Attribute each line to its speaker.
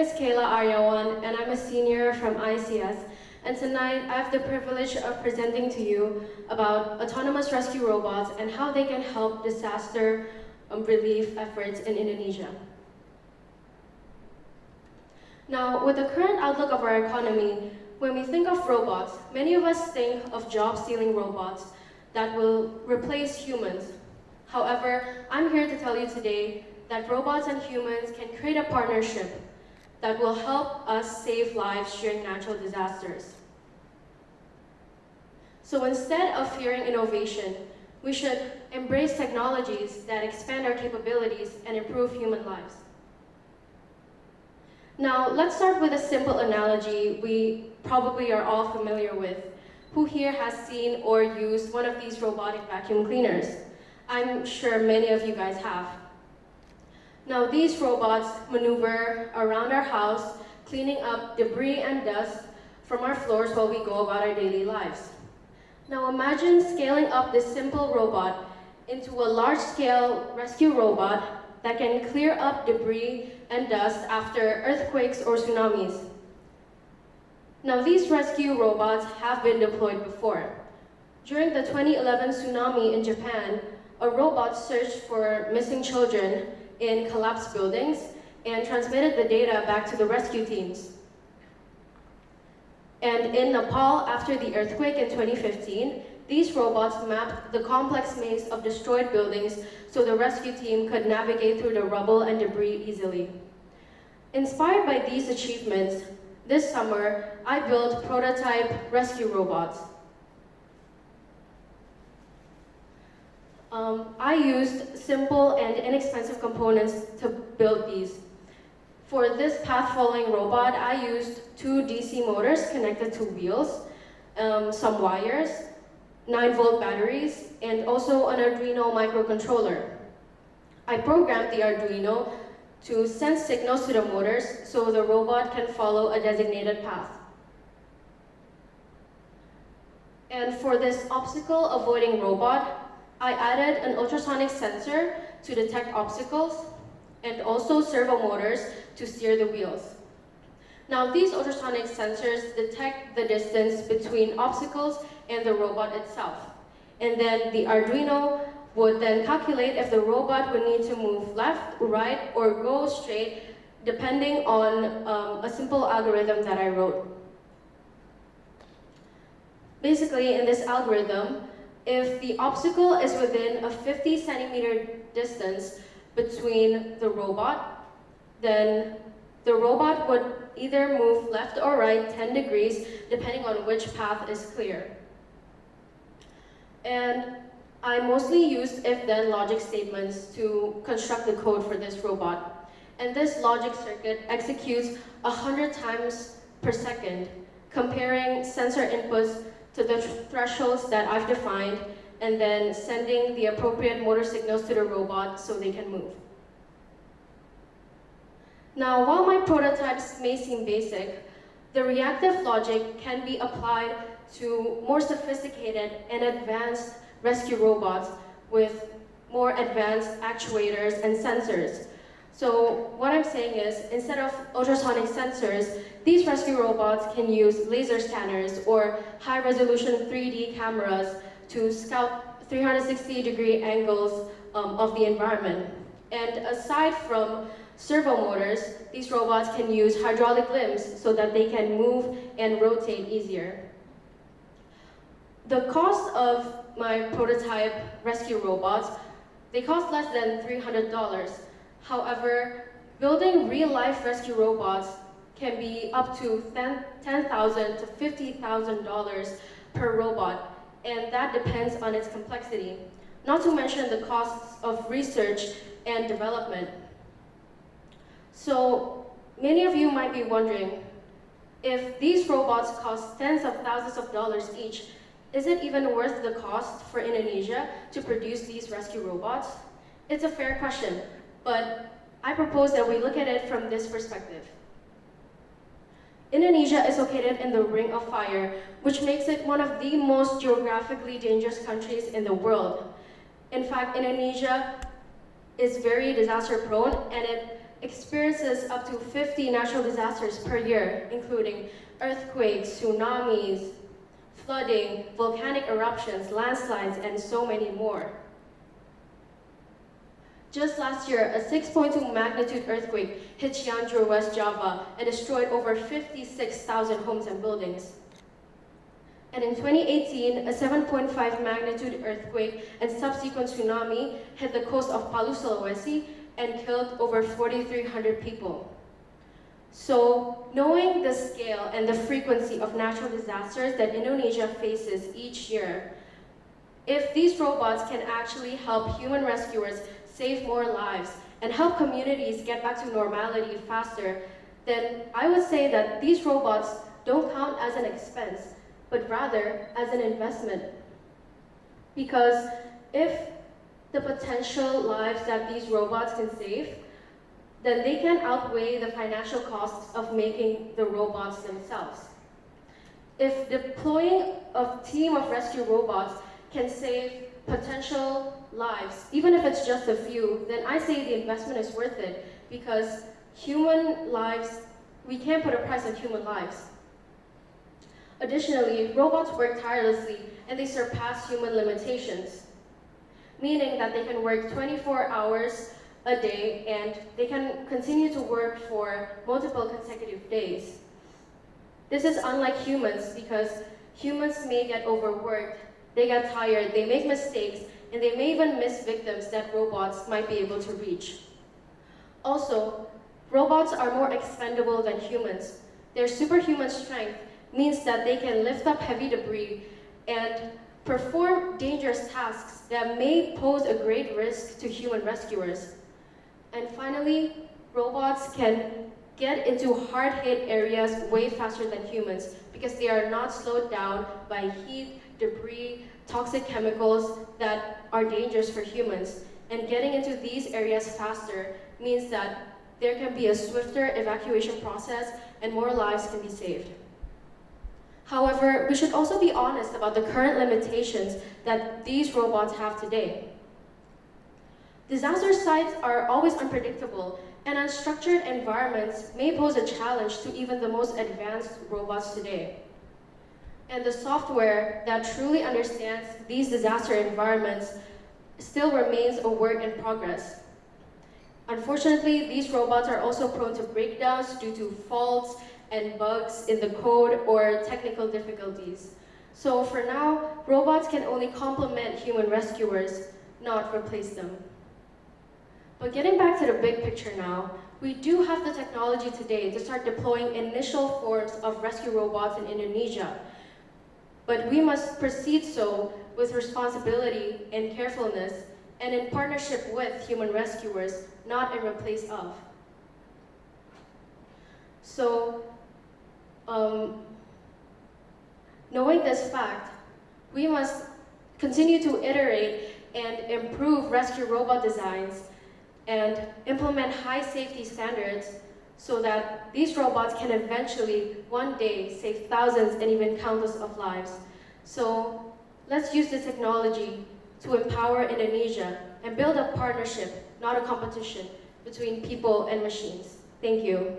Speaker 1: is Kayla Aryawan, and I'm a senior from ICS. And tonight, I have the privilege of presenting to you about autonomous rescue robots and how they can help disaster relief efforts in Indonesia. Now, with the current outlook of our economy, when we think of robots, many of us think of job-stealing robots that will replace humans. However, I'm here to tell you today that robots and humans can create a partnership that will help us save lives during natural disasters. So instead of fearing innovation, we should embrace technologies that expand our capabilities and improve human lives. Now, let's start with a simple analogy we probably are all familiar with. Who here has seen or used one of these robotic vacuum cleaners? I'm sure many of you guys have. Now, these robots maneuver around our house, cleaning up debris and dust from our floors while we go about our daily lives. Now, imagine scaling up this simple robot into a large-scale rescue robot that can clear up debris and dust after earthquakes or tsunamis. Now, these rescue robots have been deployed before. During the 2011 tsunami in Japan, a robot searched for missing children in collapsed buildings and transmitted the data back to the rescue teams. And in Nepal, after the earthquake in 2015, these robots mapped the complex maze of destroyed buildings so the rescue team could navigate through the rubble and debris easily. Inspired by these achievements, this summer, I built prototype rescue robots. I used simple and inexpensive components to build these. For this path-following robot, I used 2 DC motors connected to wheels, some wires, 9-volt batteries, and also an Arduino microcontroller. I programmed the Arduino to send signals to the motors so the robot can follow a designated path. And for this obstacle-avoiding robot, I added an ultrasonic sensor to detect obstacles and also servo motors to steer the wheels. Now, these ultrasonic sensors detect the distance between obstacles and the robot itself. And then the Arduino would then calculate if the robot would need to move left, right, or go straight, depending on a simple algorithm that I wrote. Basically, in this algorithm, if the obstacle is within a 50-centimeter distance between the robot, then the robot would either move left or right 10 degrees, depending on which path is clear. And I mostly used if-then logic statements to construct the code for this robot. And this logic circuit executes 100 times per second, comparing sensor inputs to the thresholds that I've defined, and then sending the appropriate motor signals to the robot so they can move. Now, while my prototypes may seem basic, the reactive logic can be applied to more sophisticated and advanced rescue robots with more advanced actuators and sensors. So what I'm saying is, instead of ultrasonic sensors, these rescue robots can use laser scanners or high-resolution 3D cameras to scout 360-degree angles of the environment. And aside from servo motors, these robots can use hydraulic limbs so that they can move and rotate easier. The cost of my prototype rescue robots, they cost less than $300. However, building real-life rescue robots can be up to $10,000 to $50,000 per robot, and that depends on its complexity, not to mention the costs of research and development. So many of you might be wondering, if these robots cost tens of thousands of dollars each, is it even worth the cost for Indonesia to produce these rescue robots? It's a fair question, but I propose that we look at it from this perspective. Indonesia is located in the Ring of Fire, which makes it one of the most geographically dangerous countries in the world. In fact, Indonesia is very disaster prone, and it experiences up to 50 natural disasters per year, including earthquakes, tsunamis, flooding, volcanic eruptions, landslides, and so many more. Just last year, a 6.2 magnitude earthquake hit Cianjur, West Java, and destroyed over 56,000 homes and buildings. And in 2018, a 7.5 magnitude earthquake and subsequent tsunami hit the coast of Palu, Sulawesi, and killed over 4,300 people. So, knowing the scale and the frequency of natural disasters that Indonesia faces each year, if these robots can actually help human rescuers save more lives and help communities get back to normality faster, then I would say that these robots don't count as an expense, but rather as an investment. Because if the potential lives that these robots can save, then they can outweigh the financial costs of making the robots themselves. If deploying a team of rescue robots can save potential lives, even if it's just a few, then I say the investment is worth it, because human lives, we can't put a price on human lives. Additionally, robots work tirelessly and they surpass human limitations, meaning that they can work 24 hours a day and they can continue to work for multiple consecutive days. This is unlike humans, because humans may get overworked, they get tired, they make mistakes, and they may even miss victims that robots might be able to reach. Also, robots are more expendable than humans. Their superhuman strength means that they can lift up heavy debris and perform dangerous tasks that may pose a great risk to human rescuers. And finally, robots can get into hard-hit areas way faster than humans because they are not slowed down by heat, debris, toxic chemicals that are dangerous for humans. And getting into these areas faster means that there can be a swifter evacuation process and more lives can be saved. However, we should also be honest about the current limitations that these robots have today. Disaster sites are always unpredictable, and unstructured environments may pose a challenge to even the most advanced robots today. And the software that truly understands these disaster environments still remains a work in progress. Unfortunately, these robots are also prone to breakdowns due to faults and bugs in the code or technical difficulties. So for now, robots can only complement human rescuers, not replace them. But getting back to the big picture now, we do have the technology today to start deploying initial forms of rescue robots in Indonesia. But we must proceed so with responsibility and carefulness, and in partnership with human rescuers, not in replace of. So, knowing this fact, we must continue to iterate and improve rescue robot designs and implement high safety standards so that these robots can eventually, one day, save thousands and even countless of lives. So let's use this technology to empower Indonesia and build a partnership, not a competition, between people and machines. Thank you.